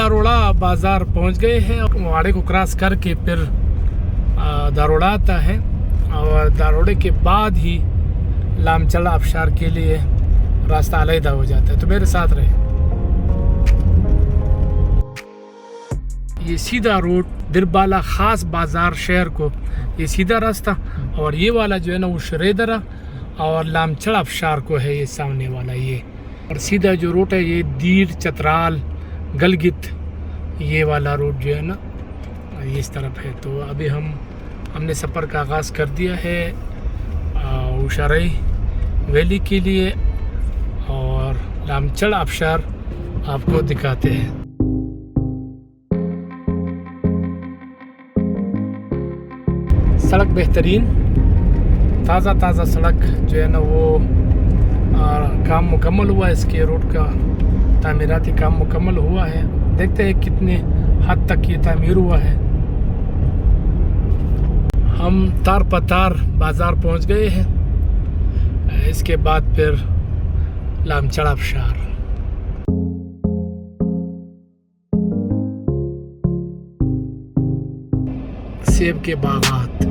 दारोड़ा बाज़ार पहुंच गए हैं। वाड़े को क्रॉस करके फिर दारोड़ा आता है और दारोड़े के बाद ही लामचड़ा आबशार के लिए रास्ता अलहदा हो जाता है। तो मेरे साथ रहे। ये सीधा रोड दिरबाला ख़ास बाज़ार शहर को, ये सीधा रास्ता, और ये वाला जो है ना वो शरेदरा और लामचड़ा आबशार को है, ये सामने वाला ये। और सीधा जो रोड है ये दीर चतराल गलगित, ये वाला रोड जो है ना ये इस तरफ है। तो अभी हमने सफ़र का आगाज़ कर दिया है उशरई वैली के लिए और लामचड़ा आबशार आपको दिखाते हैं। सड़क बेहतरीन, ताज़ा सड़क जो है ना वो काम मुकम्मल हुआ है। इसके रोड का तामीराती काम मुकम्मल हुआ है। देखते हैं कितने हद तक ये तामीर हुआ है। हम तार पतार बाज़ार पहुंच गए हैं। इसके बाद फिर लामचड़ा आबशार। सेब के बागात,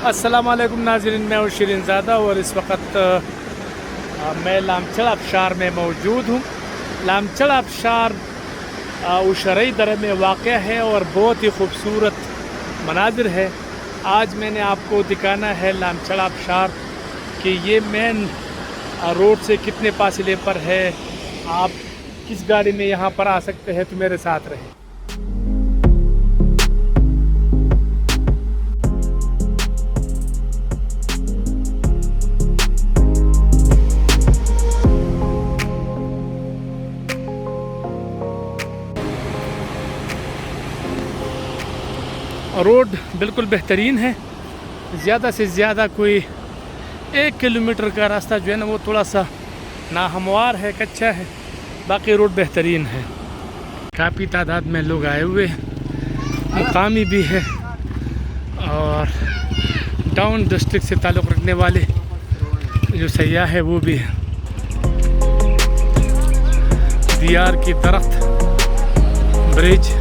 अस्सलाम वालेकुम नाज़रीन, मैं हूँ शिरीनज़ादा और इस वक्त मैं लामचड़ा आबशार में मौजूद हूँ। लामचड़ा आबशार उशरई दर्रे में वाक़या है और बहुत ही खूबसूरत मनाजिर है। आज मैंने आपको दिखाना है लामचड़ा आबशार कि ये मेन रोड से कितने फासले पर है, आप किस गाड़ी में यहाँ पर आ सकते हैं। तो मेरे साथ रहें। रोड बिल्कुल बेहतरीन है। ज़्यादा से ज़्यादा कोई 1 किलोमीटर का रास्ता जो है ना वो थोड़ा सा नाहमवार है, कच्चा है, बाकी रोड बेहतरीन है। काफ़ी तादाद में लोग आए हुए हैं, मुकामी भी है और टाउन डिस्ट्रिक्ट से ताल्लुक़ रखने वाले जो सयाह है वो भी है। दियार की तरफ ब्रिज,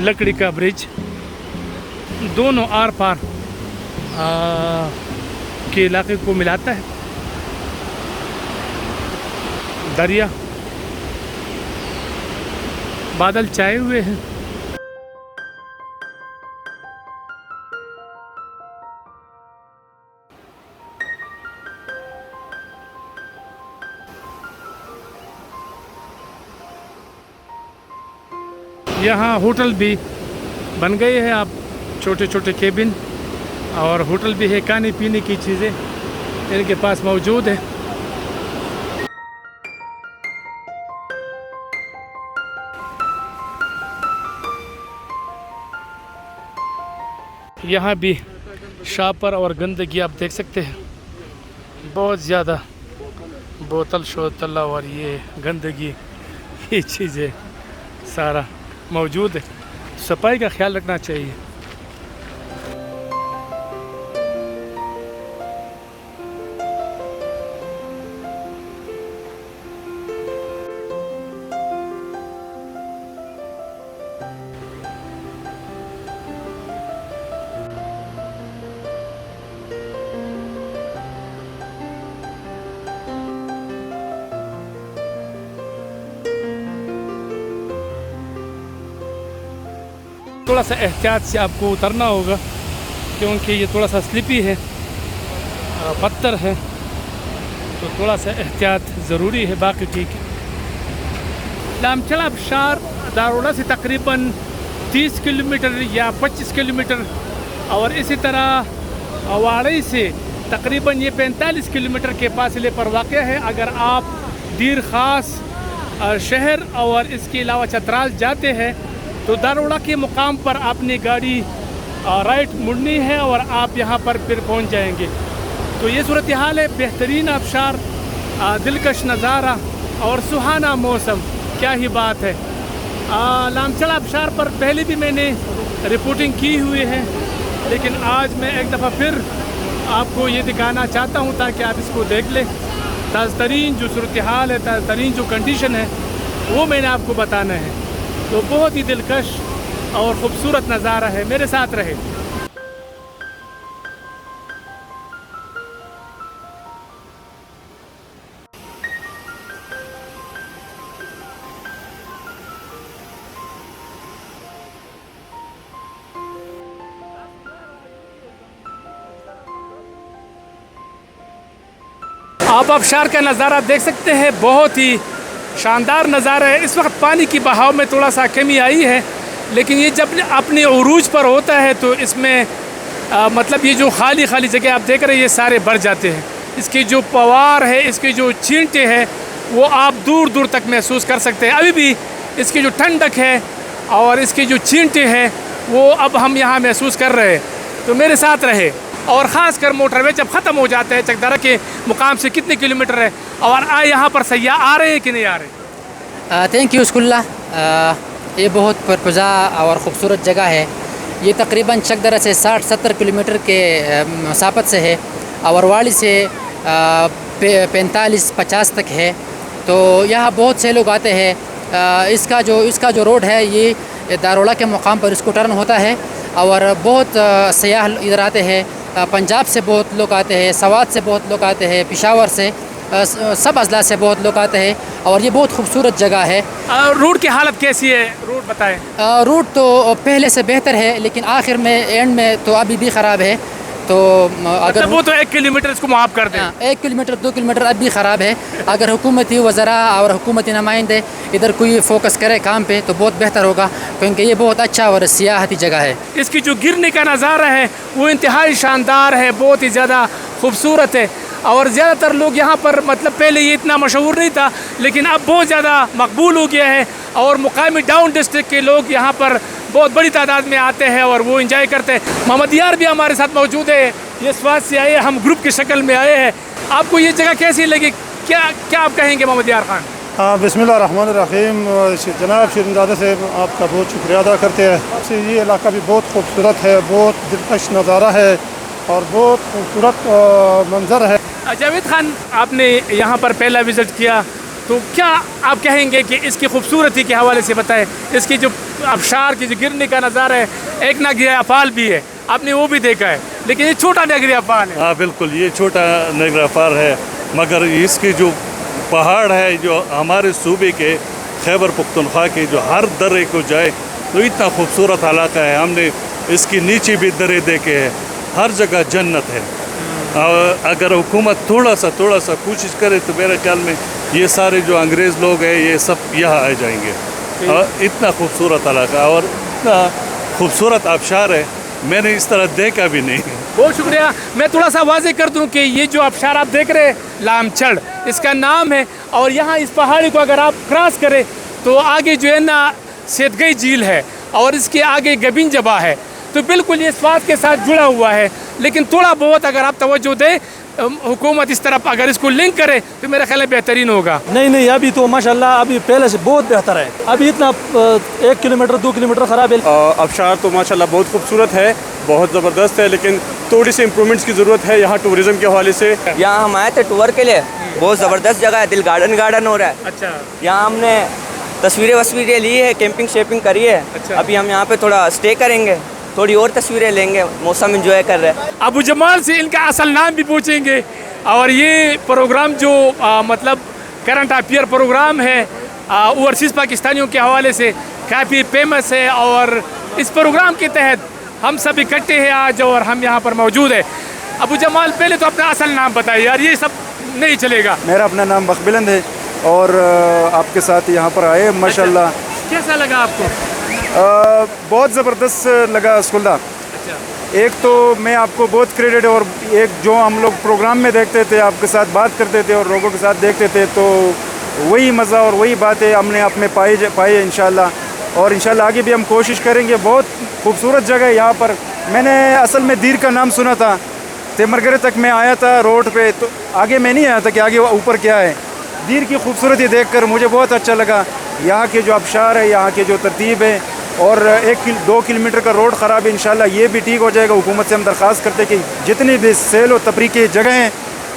लकड़ी का ब्रिज, दोनों आर पार के इलाके को मिलाता है। दरिया, बादल छाए हुए हैं। यहाँ होटल भी बन गए हैं, आप छोटे छोटे केबिन और होटल भी है। खाने पीने की चीज़ें इनके पास मौजूद है। यहाँ भी शापर और गंदगी आप देख सकते हैं, बहुत ज़्यादा बोतल शोतल और ये गंदगी, ये चीज़ें सारा मौजूद है। सफाई का ख्याल रखना चाहिए। थोड़ा सा एहतियात से आपको उतरना होगा क्योंकि ये थोड़ा सा स्लिपी है, पत्थर है, तो थोड़ा सा एहतियात ज़रूरी है। बाकी ठीक है। लामचड़ आबशार दारोड़ा से तकरीबन 30 किलोमीटर या 25 किलोमीटर और इसी तरह वाड़ी से तकरीबन ये 45 किलोमीटर के फासले पर वाक़ है। अगर आप दीर ख़ास शहर और इसके अलावा चतराल जाते हैं तो दारोड़ा के मुकाम पर आपने गाड़ी राइट मुड़नी है और आप यहाँ पर फिर पहुँच जाएंगे। तो ये सूरत हाल है। बेहतरीन आबशार, दिलकश नज़ारा और सुहाना मौसम, क्या ही बात है। लामचड़ आबशार पर पहले भी मैंने रिपोर्टिंग की हुई है, लेकिन आज मैं एक दफ़ा फिर आपको ये दिखाना चाहता हूँ ताकि आप इसको देख लें। ताज़ा तरीन जो सूरत हाल है, ताज़ा तरीन जो कंडीशन है, वो मैंने आपको बताना है। तो बहुत ही दिलकश और ख़ूबसूरत नज़ारा है। मेरे साथ रहे। आप आबशार का नज़ारा देख सकते हैं, बहुत ही शानदार नज़ारा है। इस वक्त पानी की बहाव में थोड़ा सा कमी आई है, लेकिन ये जब अपने उरूज पर होता है तो इसमें मतलब ये जो खाली खाली जगह आप देख रहे हैं ये सारे भर जाते हैं। इसकी जो पवार है, इसके जो छींटे हैं, वो आप दूर दूर तक महसूस कर सकते हैं। अभी भी इसकी जो ठंडक है और इसके जो छींटे हैं वो अब हम यहाँ महसूस कर रहे हैं। तो मेरे साथ रहे। और ख़ास कर मोटरवे जब ख़त्म हो जाता है, चकदरा के मुकाम से कितने किलोमीटर है और यहाँ पर सयाह आ रहे हैं कि नहीं आ रहे? थैंक यू उसकुल्ला। ये बहुत परपुज़ा और ख़ूबसूरत जगह है। ये तकरीबन चकदरा से 60-70 किलोमीटर के मसाफत से है और वाड़ी से 45-50 तक है। तो यहाँ बहुत से लोग आते हैं। इसका जो रोड है ये दारोड़ा के मुकाम पर इसको टर्न होता है और बहुत सयाह इधर आते हैं। पंजाब से बहुत लोग आते हैं, सवात से बहुत लोग आते हैं, पेशावर से, सब अजला से बहुत लोग आते हैं और ये बहुत खूबसूरत जगह है। रूट की हालत कैसी है? रूट बताएं। रूट तो पहले से बेहतर है, लेकिन आखिर में एंड में तो अभी भी ख़राब है। तो अगर वो तो 1 किलोमीटर इसको माफ़ कर दें। 1 किलोमीटर 2 किलोमीटर अब भी ख़राब है। अगर हुकूमती वज़रा और हुकूमती नुमाइंदे इधर कोई फोकस करे काम पे तो बहुत बेहतर होगा, क्योंकि ये बहुत अच्छा और सियाहती जगह है। इसकी जो गिरने का नज़ारा है वो इंतहाई शानदार है, बहुत ही ज़्यादा खूबसूरत है। और ज़्यादातर लोग यहाँ पर, मतलब पहले ये इतना मशहूर नहीं था, लेकिन अब बहुत ज़्यादा मकबूल हो गया है और मुकामी डाउन डिस्ट्रिक्ट के लोग यहाँ पर बहुत बड़ी तादाद में आते हैं और वो इंजॉय करते हैं। मोहम्मद यार भी हमारे साथ मौजूद है, ये स्वाद से आए, हम ग्रुप की शक्ल में आए हैं। आपको ये जगह कैसी लगी? क्या आप कहेंगे मोहम्मद यार खान? हाँ, बिस्मिल्लाहिर्रहमानिर्रहीम। जनाब शिरनज़ादा से आपका बहुत शुक्रिया अदा करते हैं। आपसे ये इलाका भी बहुत खूबसूरत है, बहुत दिलकश नज़ारा है और बहुत खूबसूरत मंजर है। जावेद खान, आपने यहाँ पर पहला विज़िट किया, तो क्या आप कहेंगे कि इसकी खूबसूरती के हवाले से बताएं? इसकी जो आबशार की जो गिरने का नज़ारा है, एक नागरिया फाल भी है, आपने वो भी देखा है, लेकिन ये छोटा नागरिया फाल है। हाँ बिल्कुल, ये छोटा नागरिया फाल है, मगर इसकी जो पहाड़ है, जो हमारे सूबे के खैबर पख्तूनख्वा के जो हर दर्रे को जाए तो इतना खूबसूरत इलाका है। हमने इसकी नीचे भी दर्रे देखे हैं, हर जगह जन्नत है। अगर हुकूमत थोड़ा सा कोशिश करे तो मेरे ख्याल में ये सारे जो अंग्रेज़ लोग हैं ये सब यहाँ आ जाएंगे। इतना खूबसूरत इलाका और इतना खूबसूरत आबशार है, मैंने इस तरह देखा भी नहीं। बहुत शुक्रिया। मैं थोड़ा सा वाज़ेह कर दूं कि ये जो आबशार आप देख रहे हैं, लामचड़ इसका नाम है, और यहाँ इस पहाड़ी को अगर आप क्रॉस करें तो आगे जो है ना सेदगई झील है और इसके आगे गबिन जबा है। तो बिल्कुल ये स्वाद के साथ जुड़ा हुआ है, लेकिन थोड़ा बहुत अगर आप तवज्जो दें, हुकूमत इस तरफ अगर इसको लिंक करे तो मेरा ख्याल है बेहतरीन होगा। नहीं, अभी तो माशाल्लाह अभी पहले से बहुत बेहतर है। अभी इतना 1 किलोमीटर 2 किलोमीटर ख़राब है। आबशार तो माशाल्लाह बहुत खूबसूरत है, बहुत ज़बरदस्त है, लेकिन थोड़ी सी इम्प्रूवमेंट्स की ज़रूरत है यहाँ टूरिज़्म के हवाले से। यहाँ हम आए थे टूर के लिए, बहुत ज़बरदस्त जगह है, दिल गार्डन हो रहा है। अच्छा, यहाँ हमने तस्वीरें ली है, कैंपिंग शेपिंग करी है। अच्छा। अभी हम यहाँ पे थोड़ा स्टे करेंगे, थोड़ी और तस्वीरें लेंगे, मौसम एंजॉय कर रहे हैं। अबू जमाल से इनका असल नाम भी पूछेंगे। और ये प्रोग्राम जो मतलब करंट अफेयर प्रोग्राम है ओवरसीज़ पाकिस्तानियों के हवाले से काफ़ी फेमस है, और इस प्रोग्राम के तहत हम सब इकट्ठे हैं आज और हम यहाँ पर मौजूद है। अबू जमाल, पहले तो अपना असल नाम बताइए यार, ये सब नहीं चलेगा। मेरा अपना नाम बख्बिलंद है और आपके साथ यहाँ पर आए माशाल्लाह। कैसा लगा आपको? बहुत ज़बरदस्त लगा असकुल्ला। अच्छा। एक तो मैं आपको बहुत क्रेडिट, और एक जो हम लोग प्रोग्राम में देखते थे, आपके साथ बात करते थे और लोगों के साथ देखते थे, तो वही मज़ा और वही बातें हमने आप में पाए इंशाल्लाह। और इंशाल्लाह आगे भी हम कोशिश करेंगे। बहुत खूबसूरत जगह है यहाँ पर। मैंने असल में दीर का नाम सुना था, तेमरगरे तक मैं आया था रोड पे, तो आगे मैं नहीं आया था कि आगे ऊपर क्या है। दीर की खूबसूरती देखकर मुझे बहुत अच्छा लगा। यहाँ के जो आबशार है, यहाँ के जो तरतीब है, और 1-2 किलोमीटर का रोड ख़राब है, इंशाल्लाह ये भी ठीक हो जाएगा। हुकूमत से हम दरख्वास्त करते हैं कि जितनी भी सैल व तफरीह की जगह हैं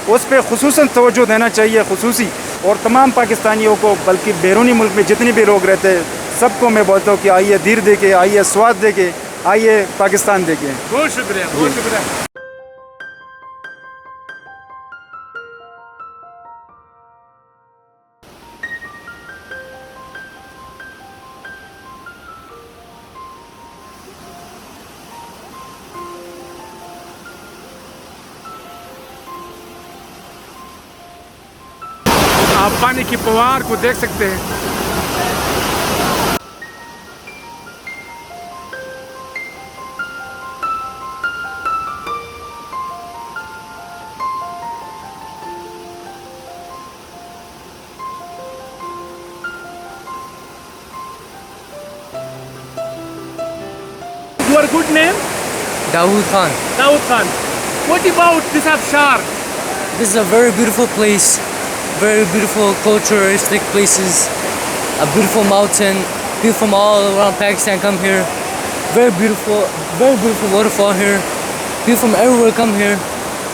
उस पर खुसूसन तवज्जो देना चाहिए खुसूसी, और तमाम पाकिस्तानियों को, बल्कि बैरूनी मुल्क में जितने भी लोग रहते हैं सबको मैं बोलता हूँ कि आइए दीर देखे, आइए स्वाद देखे, आइए पाकिस्तान देखें। बहुत शुक्रिया, बहुत शुक्रिया। आप पानी की फव्वार को देख सकते हैं। Your good name? Dawood Khan. Dawood Khan. What about this Abshar? This is a very beautiful place, very beautiful culturistic places, a beautiful mountain. People from all around Pakistan come here. Very beautiful waterfall here. People from everywhere come here.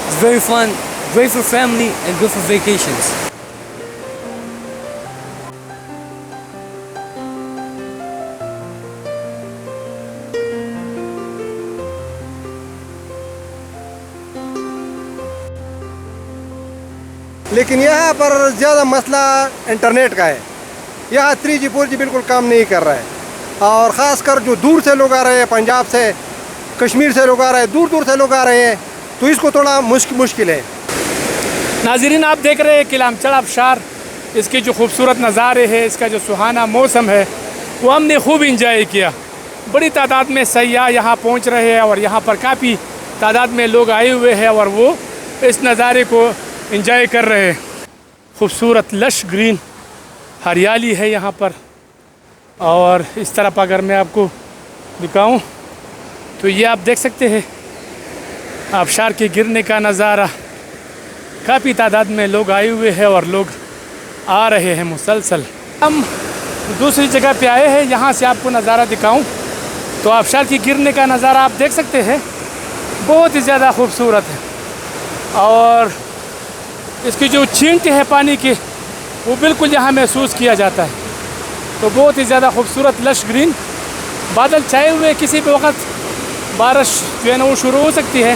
It's very fun, great for family and good for vacations. लेकिन यहाँ पर ज़्यादा मसला internet का है। यहाँ 3G 4G बिल्कुल काम नहीं कर रहा है, और ख़ासकर जो दूर से लोग आ रहे हैं, पंजाब से, कश्मीर से लोग आ रहे हैं, दूर दूर से लोग आ रहे हैं, तो इसको थोड़ा मुश्किल है। नाज़रीन, आप देख रहे हैं कि लामचड़ आबशार, इसके जो खूबसूरत नज़ारे हैं, इसका जो सुहाना मौसम है, वो हमने खूब इंजॉय किया। बड़ी तादाद में सयाह यहाँ पहुँच रहे हैं, और यहाँ पर काफ़ी तादाद में लोग आए हुए हैं और वो इस नज़ारे को इंजॉय कर रहे हैं। खूबसूरत लश ग्रीन हरियाली है यहाँ पर, और इस तरफ अगर मैं आपको दिखाऊं तो ये आप देख सकते हैं आबशार के गिरने का नज़ारा। काफ़ी तादाद में लोग आए हुए हैं और लोग आ रहे हैं मुसलसल। हम दूसरी जगह पे आए हैं, यहाँ से आपको नज़ारा दिखाऊं तो आबशार के गिरने का नज़ारा आप देख सकते हैं, बहुत ही ज़्यादा खूबसूरत है। और इसकी जो छींटे हैं पानी की, वो बिल्कुल यहाँ महसूस किया जाता है। तो बहुत ही ज़्यादा खूबसूरत लश ग्रीन, बादल छाए हुए, किसी भी वक्त बारिश जो है ना वो शुरू हो सकती है।